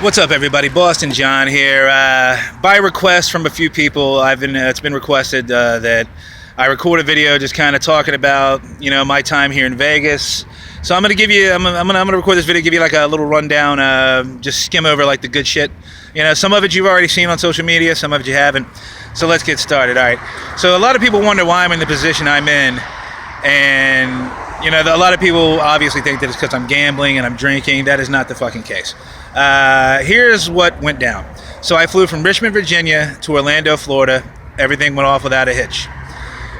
What's up, everybody? Boston John here. By request from a few people, it's been requested that I record a video just kind of talking about my time here in Vegas. So I'm gonna record this video, give you like a little rundown, just skim over like the good shit. Some of it you've already seen on social media, some of it you haven't. So let's get started. All right. So a lot of people wonder why I'm in the position I'm in, and a lot of people obviously think that it's because I'm gambling and I'm drinking. That is not the fucking case. Here's what went down. So I flew from Richmond, Virginia to Orlando, Florida. Everything went off without a hitch.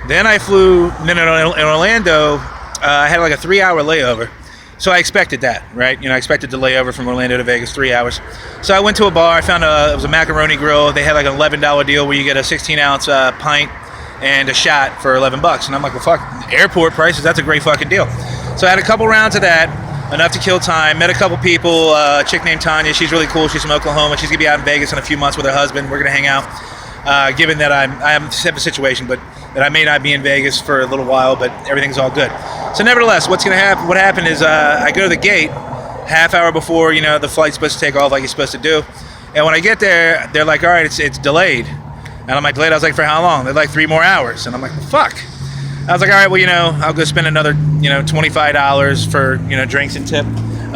Then I flew in Orlando. I had like a 3-hour layover. So I expected that, right? I expected the layover from Orlando to Vegas, 3 hours. So I went to a bar. I found it was a macaroni grill. They had like an $11 deal where you get a 16-ounce pint and a shot for $11. And I'm like, well, fuck, airport prices, that's a great fucking deal. So I had a couple rounds of that, enough to kill time. Met a couple people, a chick named Tanya. She's really cool. She's from Oklahoma. She's going to be out in Vegas in a few months with her husband. We're going to hang out, given that I have a situation, but that I may not be in Vegas for a little while, but everything's all good. So nevertheless, what happened is I go to the gate half hour before, the flight's supposed to take off like it's supposed to do. And when I get there, they're like, all right, it's delayed. And I'm like, delayed? I was like, for how long? They're like 3 more hours. And I'm like, well, fuck. I was like, all right, well, I'll go spend another, $25 for, drinks and tip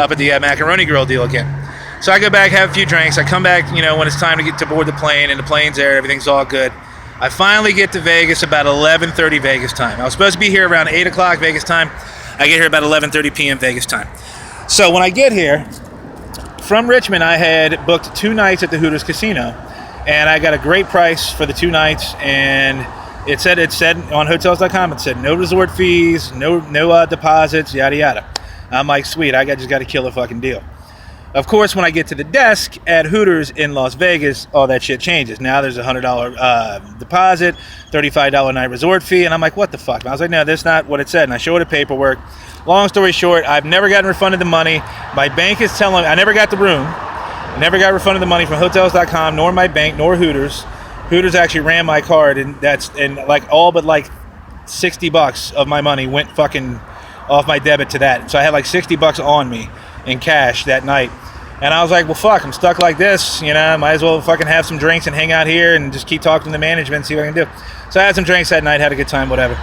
up at the macaroni grill deal again. So I go back, have a few drinks. I come back, when it's time to get to board the plane, and the plane's there, everything's all good. I finally get to Vegas about 11:30 Vegas time. I was supposed to be here around 8 o'clock Vegas time. I get here about 11:30 p.m. Vegas time. So when I get here, from Richmond, I had booked 2 nights at the Hooters Casino, and I got a great price for the 2 nights, and it said on hotels.com, it said no resort fees, no deposits, yada yada. I'm like, sweet, I just got to kill a fucking deal. Of course, when I get to the desk at Hooters in Las Vegas, all that shit changes. Now there's a $100 deposit, $35 night resort fee, and I'm like, what the fuck? And I was like, no, that's not what it said. And I showed the paperwork. Long story short, I've never gotten refunded the money. My bank is telling me I never got the room. I never got refunded the money from hotels.com, nor my bank, nor Hooters. Hooters actually ran my card, and like all but like $60 of my money went fucking off my debit to that. So I had like $60 on me in cash that night. And I was like, well, fuck, I'm stuck like this, might as well fucking have some drinks and hang out here and just keep talking to the management and see what I can do. So I had some drinks that night, had a good time, whatever.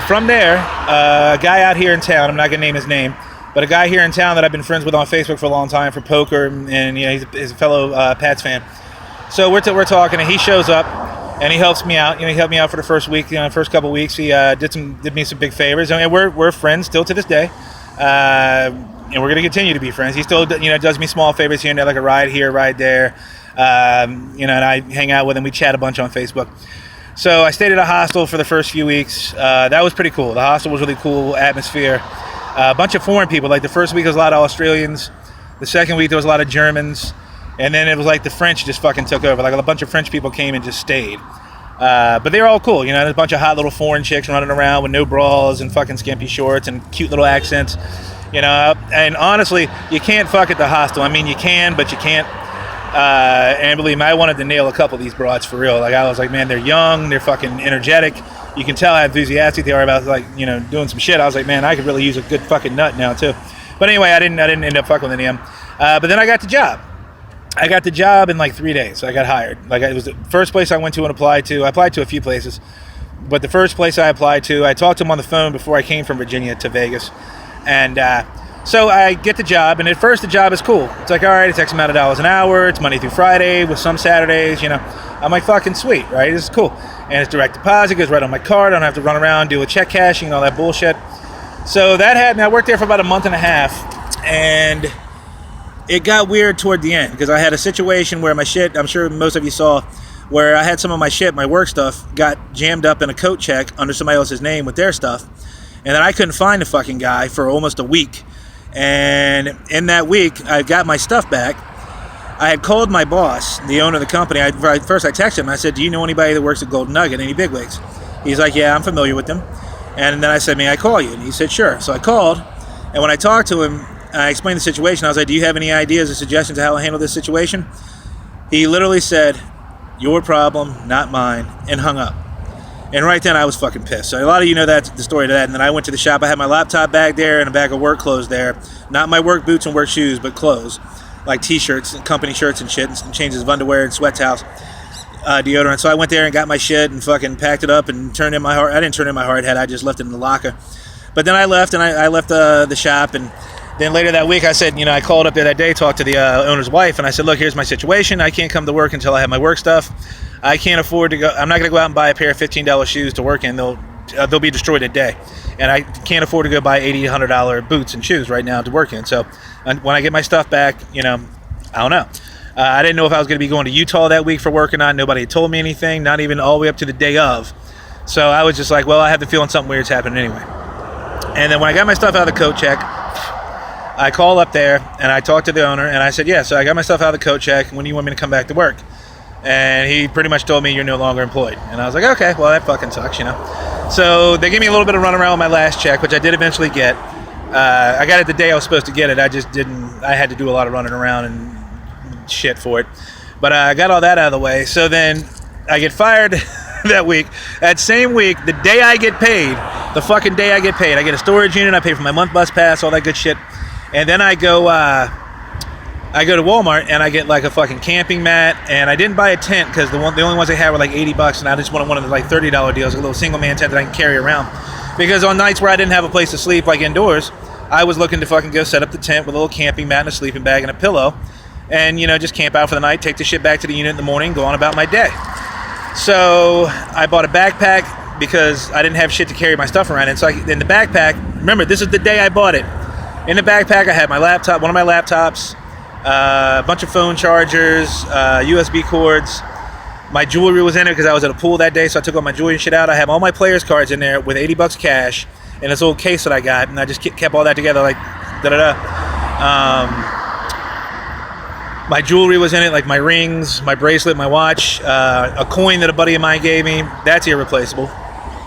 From there, a guy out here in town, I'm not going to name his name, but a guy here in town that I've been friends with on Facebook for a long time for poker, and he's a fellow Pats fan. So we're talking, and he shows up, and he helps me out. He helped me out for the first week, first couple weeks. He did me some big favors, and we're friends still to this day. And we're going to continue to be friends. He still, does me small favors here and there, like a ride here, ride there. And I hang out with him. We chat a bunch on Facebook. So I stayed at a hostel for the first few weeks. That was pretty cool. The hostel was really cool, atmosphere. A bunch of foreign people. Like the first week, there was a lot of Australians. The second week, there was a lot of Germans. And then it was like the French just fucking took over. Like a bunch of French people came and just stayed. But they were all cool. There's a bunch of hot little foreign chicks running around with no bras and fucking skimpy shorts and cute little accents. And honestly, you can't fuck at the hostel. I mean, you can, but you can't. And believe me, I wanted to nail a couple of these broads for real. Like, I was like, man, they're young, they're fucking energetic. You can tell how enthusiastic they are about, like, doing some shit. I was like, man, I could really use a good fucking nut now, too. But anyway, I didn't end up fucking with any of them. But then I got the job. I got the job in like 3 days. So I got hired. Like, it was the first place I went to and applied to. I applied to a few places. But the first place I applied to, I talked to him on the phone before I came from Virginia to Vegas. And so I get the job, and at first the job is cool. It's like, all right, it's X amount of dollars an hour. It's Monday through Friday with some Saturdays, I'm like, fucking sweet, right? This is cool. And it's direct deposit, goes right on my card. I don't have to run around, do a check cashing and all that bullshit. So I worked there for about a month and a half, and it got weird toward the end because I had a situation where my shit, I'm sure most of you saw, where I had some of my shit, my work stuff, got jammed up in a coat check under somebody else's name with their stuff. And then I couldn't find the fucking guy for almost a week. And in that week, I got my stuff back. I had called my boss, the owner of the company. First I texted him. I said, do you know anybody that works at Golden Nugget, any bigwigs? He's like, yeah, I'm familiar with them. And then I said, may I call you? And he said, sure. So I called. And when I talked to him, I explained the situation. I was like, do you have any ideas or suggestions of how to handle this situation? He literally said, your problem, not mine, and hung up. And right then I was fucking pissed. So a lot of you know that's the story to that. And then I went to the shop. I had my laptop bag there and a bag of work clothes there. Not my work boots and work shoes, but clothes. like t-shirts, company shirts and shit, and some changes of underwear and sweat towels, deodorant. So I went there and got my shit and fucking packed it up and turned in my hard. I didn't turn in my hard hat. I just left it in the locker. But then I left, and I left the shop. And then later that week, I said, I called up there that day, talked to the owner's wife, and I said, look, here's my situation. I can't come to work until I have my work stuff. I can't afford to go. I'm not going to go out and buy a pair of $15 shoes to work in. They'll be destroyed a day. And I can't afford to go buy $80, $100 boots and shoes right now to work in. So when I get my stuff back, I don't know. I didn't know if I was going to be going to Utah that week for work or not. Nobody had told me anything, not even all the way up to the day of. So I was just like, well, I have the feeling something weird's happening anyway. And then when I got my stuff out of the coat check, I called up there and I talked to the owner and I said, yeah, so I got my stuff out of the coat check. When do you want me to come back to work? And he pretty much told me, you're no longer employed. And I was like, okay, well, that fucking sucks, So they gave me a little bit of runaround with my last check, which I did eventually get. I got it the day I was supposed to get it. I just didn't. I had to do a lot of running around and shit for it. But I got all that out of the way. So then I get fired that week. That same week, the day I get paid, the fucking day I get paid, I get a storage unit, I pay for my month bus pass, all that good shit. And then I go to Walmart and I get like a fucking camping mat, and I didn't buy a tent because the only ones they had were like $80, and I just wanted one of the like $30 deals, a little single man tent that I can carry around. Because on nights where I didn't have a place to sleep, like indoors, I was looking to fucking go set up the tent with a little camping mat and a sleeping bag and a pillow, and just camp out for the night, take the shit back to the unit in the morning, go on about my day. So I bought a backpack because I didn't have shit to carry my stuff around in. So in the backpack, remember, this is the day I bought it. In the backpack, I had my laptop, one of my laptops, a bunch of phone chargers, USB cords. My jewelry was in it because I was at a pool that day, so I took all my jewelry and shit out. I have all my players cards in there with $80 cash in this little case that I got, and I just kept all that together like da-da-da. My jewelry was in it, like my rings, my bracelet, my watch, a coin that a buddy of mine gave me. That's irreplaceable.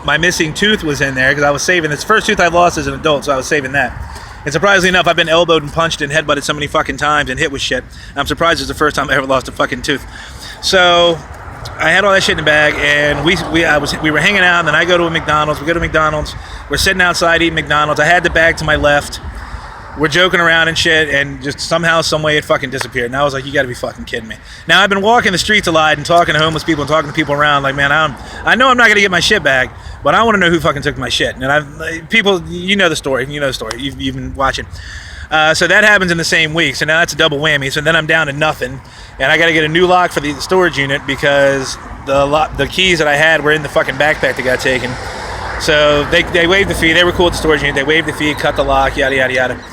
My missing tooth was in there because I was saving. This first tooth I lost as an adult, so I was saving that. And surprisingly enough, I've been elbowed and punched and headbutted so many fucking times and hit with shit. I'm surprised it's the first time I ever lost a fucking tooth. So I had all that shit in the bag, and we were hanging out, and then I go to a McDonald's. We go to McDonald's. We're sitting outside eating McDonald's. I had the bag to my left. We're joking around and shit, and just somehow, some way, it fucking disappeared. And I was like, you gotta be fucking kidding me. Now, I've been walking the streets a lot and talking to homeless people and talking to people around, like, man, I know I'm not gonna get my shit back, but I want to know who fucking took my shit. And people, you know the story. You've been watching. So that happens in the same week. So now that's a double whammy. So then I'm down to nothing, and I got to get a new lock for the storage unit because the keys that I had were in the fucking backpack that got taken. So they waived the fee. They were cool at the storage unit. They waived the fee, cut the lock, yada yada yada.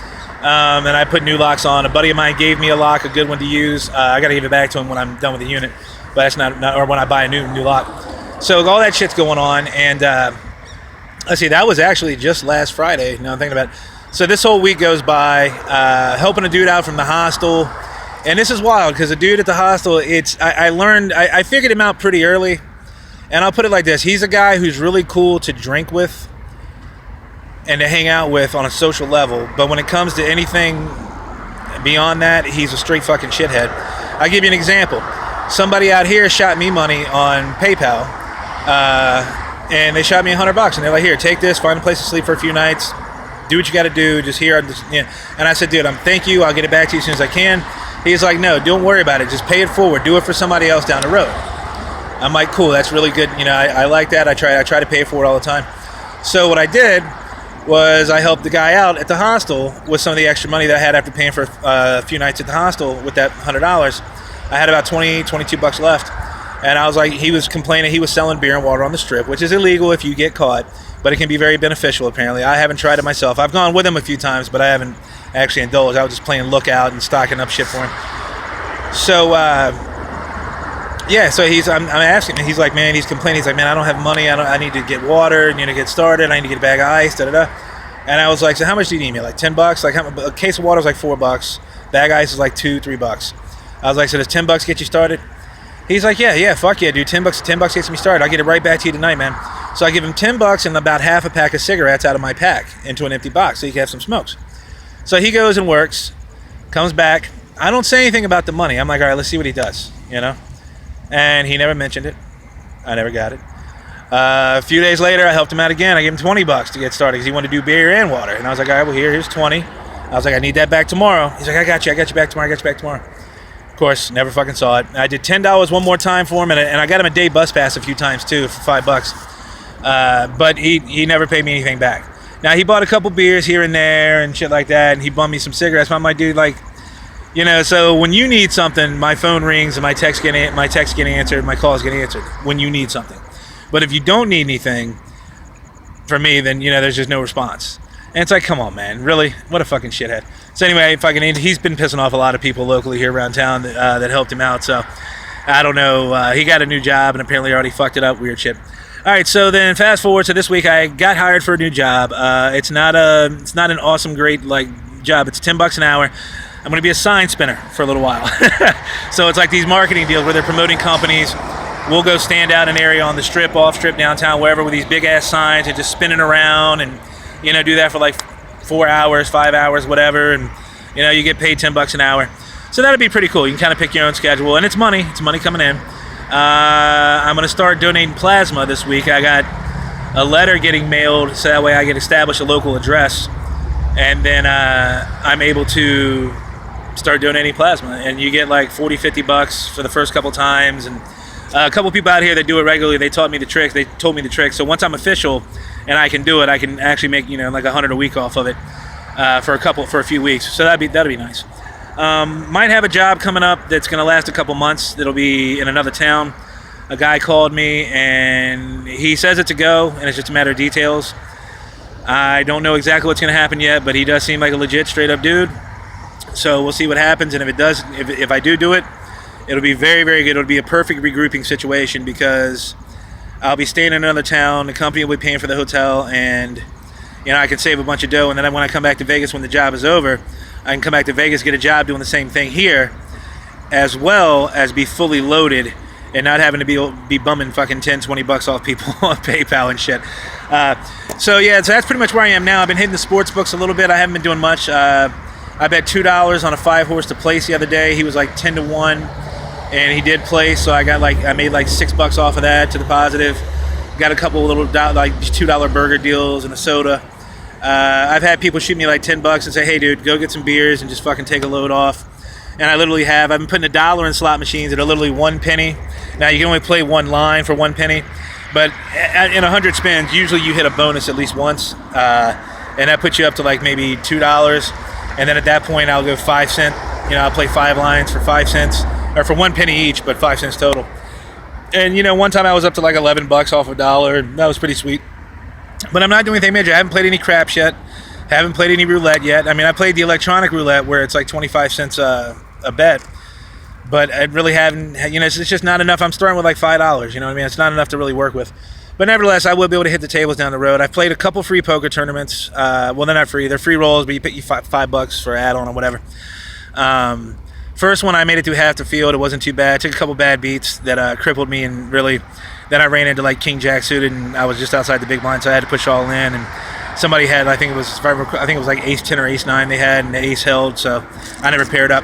And I put new locks on. A buddy of mine gave me a lock, a good one to use. I got to give it back to him when I'm done with the unit, but that's not or when I buy a new lock. So all that shit's going on, and let's see, that was actually just last Friday. Now I'm thinking about it. So this whole week goes by, helping a dude out from the hostel, and this is wild because the dude at the hostel, I figured him out pretty early, and I'll put it like this: he's a guy who's really cool to drink with and to hang out with on a social level, but when it comes to anything beyond that, he's a straight fucking shithead. I'll give you an example. Somebody out here shot me money on PayPal, and they shot me $100, and they're like, here, take this, find a place to sleep for a few nights, do what you got to do, just here. And I said, dude, thank you, I'll get it back to you as soon as I can. He's like, no, don't worry about it, just pay it forward, do it for somebody else down the road. I'm like, cool, that's really good. I like that. I try to pay it forward all the time. So what I did was I helped the guy out at the hostel with some of the extra money that I had after paying for a few nights at the hostel with that $100. I had about $22 left, and I was like, he was complaining he was selling beer and water on the strip, which is illegal if you get caught, but it can be very beneficial apparently. I haven't tried it myself. I've gone with him a few times, but I haven't actually indulged. I was just playing lookout and stocking up shit for him. So so I'm asking him, he's like, man, he's complaining, he's like, man, I don't have money, I need to get water, get started, I need to get a bag of ice, da-da-da. And I was like, so how much do you need me? Like $10? Like a case of water was like $4, bag of ice is like $2-3. I was like, so does $10 get you started? He's like, yeah, fuck yeah, dude, $10 gets me started, I'll get it right back to you tonight, man. So I give him $10 and about half a pack of cigarettes out of my pack into an empty box so he can have some smokes. So he goes and works, comes back, I don't say anything about the money, I'm like, all right, let's see what he does, And he never mentioned it. I never got it. A few days later, I helped him out again. I gave him $20 to get started because he wanted to do beer and water. And I was like, all right, well, here's 20. I was like, I need that back tomorrow. He's like, I got you back tomorrow, Of course, never fucking saw it. I did $10 one more time for him, and I got him a day bus pass a few times too for $5. But he never paid me anything back. Now, he bought a couple beers here and there and shit like that, and he bummed me some cigarettes. But I'm like, dude, like, you know, so when you need something, my phone rings and my text get answered, my calls get answered when you need something. But if you don't need anything for me, then, you know, there's just no response. And it's like, come on, man, really? What a fucking shithead. So anyway, he's been pissing off a lot of people locally here around town that helped him out. So I don't know. He got a new job and apparently already fucked it up. Weird shit. All right, so then fast forward to this week, I got hired for a new job. It's not an awesome, great like job. It's $10 an hour. I'm going to be a sign spinner for a little while. So it's like these marketing deals where they're promoting companies. We'll go stand out an area on the strip, off strip, downtown, wherever, with these big ass signs and just spinning around and, you know, do that for like 4 hours, 5 hours, whatever. And, you know, you get paid $10 an hour. So that'd be pretty cool. You can kind of pick your own schedule, and it's money. It's money coming in. I'm going to start donating plasma this week. I got a letter getting mailed so that way I can establish a local address, and then I'm able to start donating plasma, and you get like $40-50 for the first couple times. And a couple people out here that do it regularly, they told me the trick. So once I'm official and I can do it, I can actually make, you know, like $100 a week off of it for a few weeks. So that'd be nice. Might have a job coming up that's going to last a couple months. That'll be in another town. A guy called me and he says it's a go, and it's just a matter of details. I don't know exactly what's going to happen yet, but he does seem like a legit, straight up dude. So we'll see what happens, and if I do it, it'll be very, very good. It'll be a perfect regrouping situation because I'll be staying in another town. The company will be paying for the hotel, and, you know, I can save a bunch of dough. And then when I come back to Vegas, when the job is over, I can come back to Vegas, get a job doing the same thing here, as well as be fully loaded and not having to be bumming fucking $10-20 off people on PayPal and shit. So that's pretty much where I am now. I've been hitting the sports books a little bit. I haven't been doing much. I bet $2 on a 5-horse to place the other day. He was like 10-1, and he did place. So I made like $6 off of that to the positive. Got a couple little like $2 burger deals and a soda. I've had people shoot me like $10 and say, "Hey, dude, go get some beers and just fucking take a load off." And I literally have. I've been putting $1 in slot machines that are literally 1 penny. Now you can only play one line for 1 penny, but in 100 spins, usually you hit a bonus at least once, and that puts you up to like maybe $2. And then at that point, I'll go 5 cent. You know, I'll play 5 lines for 5 cents, or for 1 penny each, but 5 cents total. And, you know, one time I was up to like $11 off $1, and that was pretty sweet. But I'm not doing anything major. I haven't played any craps yet. Haven't played any roulette yet. I mean, I played the electronic roulette where it's like 25 cents a bet. But I really haven't, you know, it's just not enough. I'm starting with like $5, you know what I mean? It's not enough to really work with. But nevertheless, I will be able to hit the tables down the road. I've played a couple free poker tournaments. Well, they're not free. They're free rolls, but you pay $5 for add-on or whatever. First one, I made it through half the field. It wasn't too bad. I took a couple bad beats that crippled me, and really, then I ran into like King Jack suited, and I was just outside the big blind, so I had to push all in. And somebody had, I think it was like Ace 10 or Ace 9 they had, and the Ace held, so I never paired up.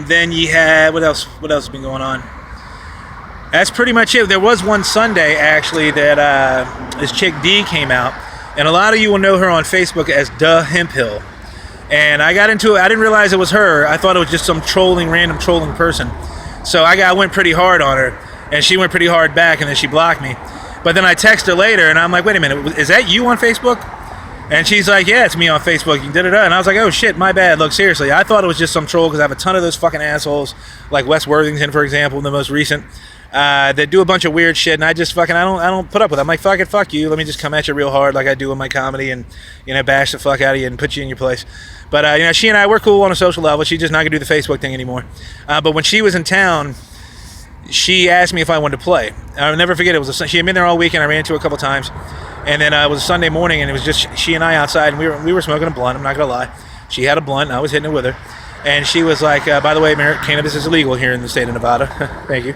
Then you had, what else has been going on? That's pretty much it. There was one Sunday, actually, that this chick D came out, and a lot of you will know her on Facebook as Duh Hemphill. And I got into it. I didn't realize it was her. I thought it was just some random trolling person. So I went pretty hard on her, and she went pretty hard back, and then she blocked me. But then I text her later, and I'm like, wait a minute, is that you on Facebook? And she's like, yeah, it's me on Facebook. And da-da-da. And I was like, oh shit, my bad. Look, seriously, I thought it was just some troll because I have a ton of those fucking assholes, like Wes Worthington, for example, the most recent, that do a bunch of weird shit, and I just fucking, I don't put up with it. I'm like, fuck you. Let me just come at you real hard like I do in my comedy and, you know, bash the fuck out of you and put you in your place. But, you know, she and I, we're cool on a social level. She's just not going to do the Facebook thing anymore. But when she was in town, she asked me if I wanted to play. I'll never forget, she had been there all weekend. I ran into her a couple times. And then it was a Sunday morning, and it was just she and I outside, and we were smoking a blunt. I'm not going to lie. She had a blunt, and I was hitting it with her. And she was like, by the way, cannabis is illegal here in the state of Nevada. Thank you.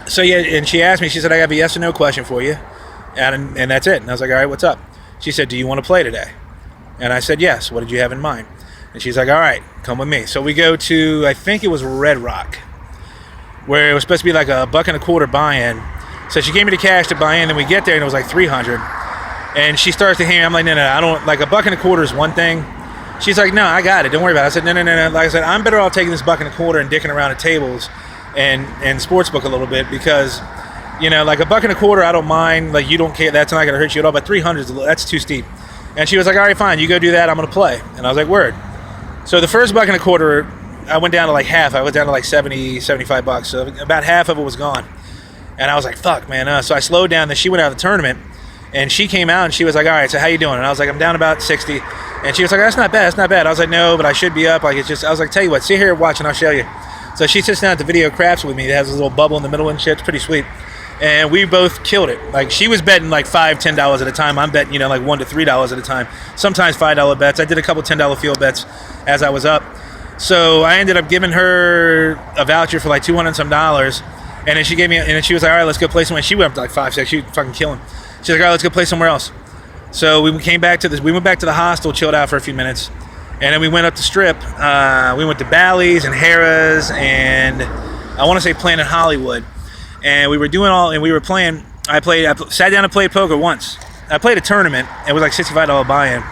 So, yeah, and she asked me, she said, I have a yes or no question for you. And that's it. And I was like, all right, what's up? She said, do you want to play today? And I said, yes. What did you have in mind? And she's like, all right, come with me. So we go to, I think it was Red Rock, where it was supposed to be like a $1.25 buy-in. So she gave me the cash to buy in, and we get there, and it was like $300. And she starts to hand me, I'm like, no, I don't, like $1.25 is one thing. She's like, no, I got it. Don't worry about it. I said, no. Like I said, I'm better off taking this buck and a quarter and dicking around at tables and sportsbook a little bit because, you know, like a buck and a quarter, I don't mind. Like, you don't care. That's not going to hurt you at all. But 300, that's too steep. And she was like, all right, fine. You go do that. I'm going to play. And I was like, word. So the first buck and a quarter, I went down to like half. I went down to like 70, 75 bucks. So about half of it was gone. And I was like, fuck, man. So I slowed down. Then she went out of the tournament. And she came out and she was like, all right, so how you doing? And I was like, I'm down about 60. And she was like, that's not bad. I was like, no, but I should be up. Like, it's just, I was like, tell you what, sit here, watch, and I'll show you. So she sits down at the video craps with me. It has a little bubble in the middle and shit. It's pretty sweet. And we both killed it. Like, she was betting like $5, $10 at a time. I'm betting, you know, like $1 to $3 at a time. Sometimes $5 bets. I did a couple $10 field bets as I was up. So I ended up giving her a voucher for like $200 some. And then she gave me, and then she was like, all right, let's go play somewhere. She went up to like 5, 6. She was fucking killing. She's like, all right, let's go play somewhere else. So we came back to this. We went back to the hostel, chilled out for a few minutes, and then we went up the strip. We went to Bally's and Harrah's, and I want to say Planet Hollywood. And we were doing all, and we were playing. I sat down and played poker once. I played a tournament. It was like $65 buy-in.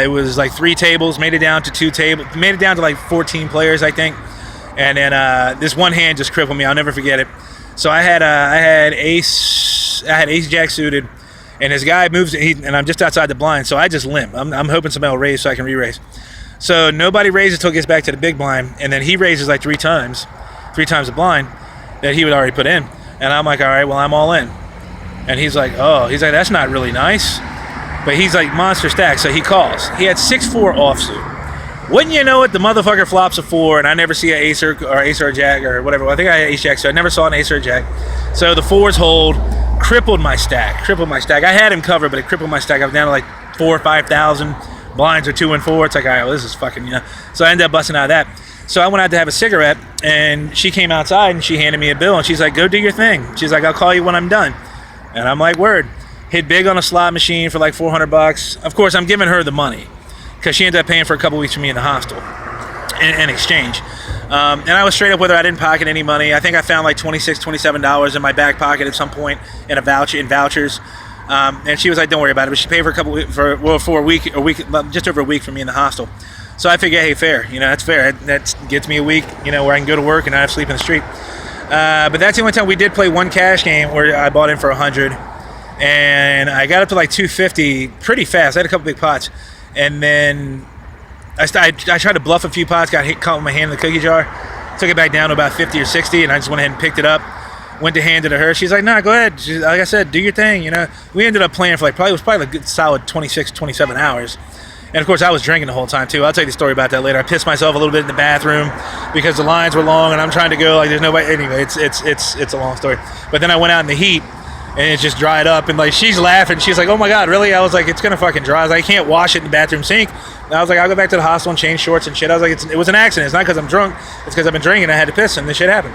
It was like 3 tables. Made it down to 2 tables. Made it down to like 14 players, I think. And then this one hand just crippled me. I'll never forget it. So I had ace jack suited, and this guy moves, and I'm just outside the blind, so I just limp. I'm hoping somebody will raise so I can re-raise. So nobody raises until it gets back to the big blind, and then he raises like 3 times the blind that he would already put in, and I'm like, all right, well, I'm all in. And he's like, that's not really nice, but he's like monster stack, so he calls. He had 6-4 offsuit. Wouldn't you know it, the motherfucker flops a 4, and I never see an ace or a jack or whatever. Well, I think I had ace jack, so I never saw an ace or a jack. So the 4s hold, crippled my stack. I had him covered, but it crippled my stack. I was down to like 4,000 or 5,000. Blinds are 2 and 4. It's like, all right, well, this is fucking, you know. So I ended up busting out of that. So I went out to have a cigarette, and she came outside, and she handed me a bill, and she's like, go do your thing. She's like, I'll call you when I'm done. And I'm like, word. Hit big on a slot machine for like $400. Of course, I'm giving her the money, because she ended up paying for a couple weeks for me in the hostel in exchange. And I was straight up with her. I didn't pocket any money. I think I found like $26, $27 in my back pocket at some point in vouchers. And she was like, don't worry about it. But she paid for a week, just over a week for me in the hostel. So I figured, hey, fair. You know, that's fair. That gets me a week, you know, where I can go to work and not have to sleep in the street. But that's the only time we did play one cash game where I bought in for 100. And I got up to like 250 pretty fast. I had a couple big pots. And then I tried to bluff a few pots, caught with my hand in the cookie jar, took it back down to about 50 or 60, and I just went ahead and picked it up, went to hand it to her. She's like, nah, go ahead. Like I said, do your thing, you know. We ended up playing for probably a good solid 26, 27 hours. And of course, I was drinking the whole time too. I'll tell you the story about that later. I pissed myself a little bit in the bathroom because the lines were long, and I'm trying to go like there's nobody. Anyway, it's a long story. But then I went out in the heat, and it just dried up, and like she's laughing. She's like, oh my God, really? I was like, it's gonna fucking dry. I was like, I can't wash it in the bathroom sink. And I was like, I'll go back to the hostel and change shorts and shit. I was like, it was an accident. It's not because I'm drunk. It's because I've been drinking. I had to piss, and this shit happened.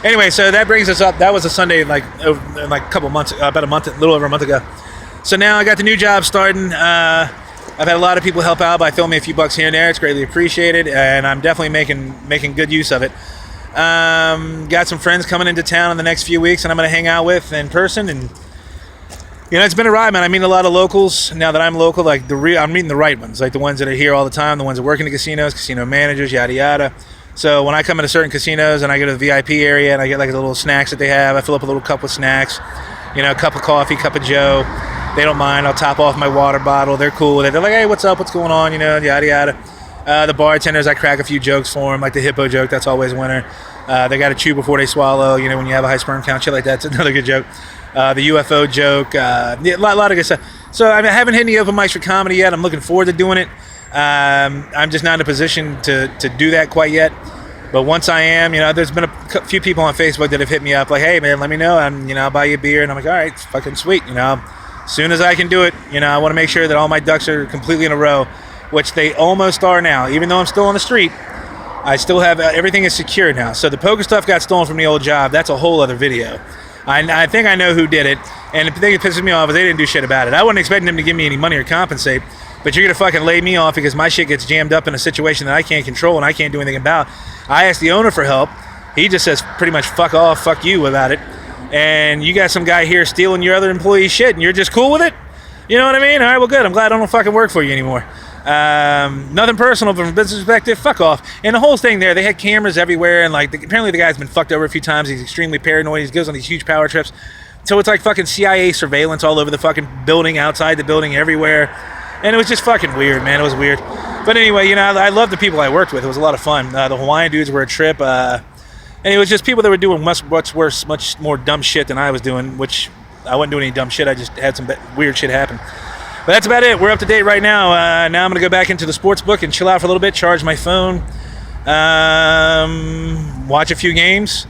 Anyway, so that brings us up. That was a Sunday, like a couple months, about a little over a month ago. So now I got the new job starting. I've had a lot of people help out by throwing me a few bucks here and there. It's greatly appreciated, and I'm definitely making good use of it. Got some friends coming into town in the next few weeks, and I'm going to hang out with in person. And you know, it's been a ride, man. I meet a lot of locals now that I'm local. Like I'm meeting the right ones, like the ones that are here all the time, the ones that work in the casinos, casino managers, yada yada. So when I come into certain casinos and I go to the VIP area and I get like the little snacks that they have, I fill up a little cup with snacks. You know, a cup of coffee, cup of Joe. They don't mind. I'll top off my water bottle. They're cool with it. They're like, hey, what's up? What's going on? You know, yada yada. The bartenders, I crack a few jokes for them, like the hippo joke. That's always a winner. They got to chew before they swallow. You know, when you have a high sperm count, shit like that's another good joke. The UFO joke, a lot of good stuff. So I haven't hit any open mics for comedy yet. I'm looking forward to doing it. I'm just not in a position to do that quite yet. But once I am, you know, there's been a few people on Facebook that have hit me up like, hey man, let me know. I'll buy you a beer. And I'm like, all right, it's fucking sweet. You know, as soon as I can do it, you know, I want to make sure that all my ducks are completely in a row, which they almost are now. Even though I'm still on the street, I still have everything is secure now. So the poker stuff got stolen from the old job. That's a whole other video. I think I know who did it, and the thing that pisses me off is they didn't do shit about it. I wasn't expecting them to give me any money or compensate, but you're going to fucking lay me off because my shit gets jammed up in a situation that I can't control and I can't do anything about. I asked the owner for help. He just says pretty much fuck off, fuck you about it. And you got some guy here stealing your other employee's shit and you're just cool with it? You know what I mean? All right, well, good. I'm glad I don't fucking work for you anymore. Nothing personal, but from a business perspective, fuck off. And the whole thing there, they had cameras everywhere, and like apparently the guy's been fucked over a few times. He's extremely paranoid. He goes on these huge power trips. So it's like fucking CIA surveillance all over the fucking building, outside the building, everywhere. And it was just fucking weird, man. It was weird. But anyway, you know, I love the people I worked with. It was a lot of fun. The Hawaiian dudes were a trip. And it was just people that were doing much worse, much more dumb shit than I was doing, which I wasn't doing any dumb shit. I just had some weird shit happen. But that's about it. We're up to date right now. Now I'm going to go back into the sports book and chill out for a little bit, charge my phone, watch a few games,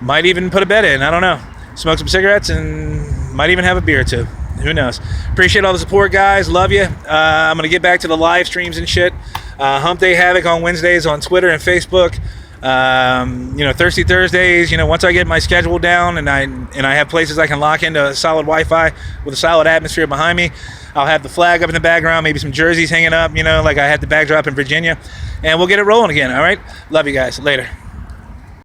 might even put a bet in. I don't know. Smoke some cigarettes and might even have a beer or two. Who knows? Appreciate all the support, guys. Love you. I'm going to get back to the live streams and shit. Hump Day Havoc on Wednesdays on Twitter and Facebook. You know, Thirsty Thursdays, you know, once I get my schedule down and I have places I can lock into solid Wi-Fi with a solid atmosphere behind me, I'll have the flag up in the background, maybe some jerseys hanging up, you know, like I had the backdrop in Virginia, and we'll get it rolling again, all right? Love you guys. Later.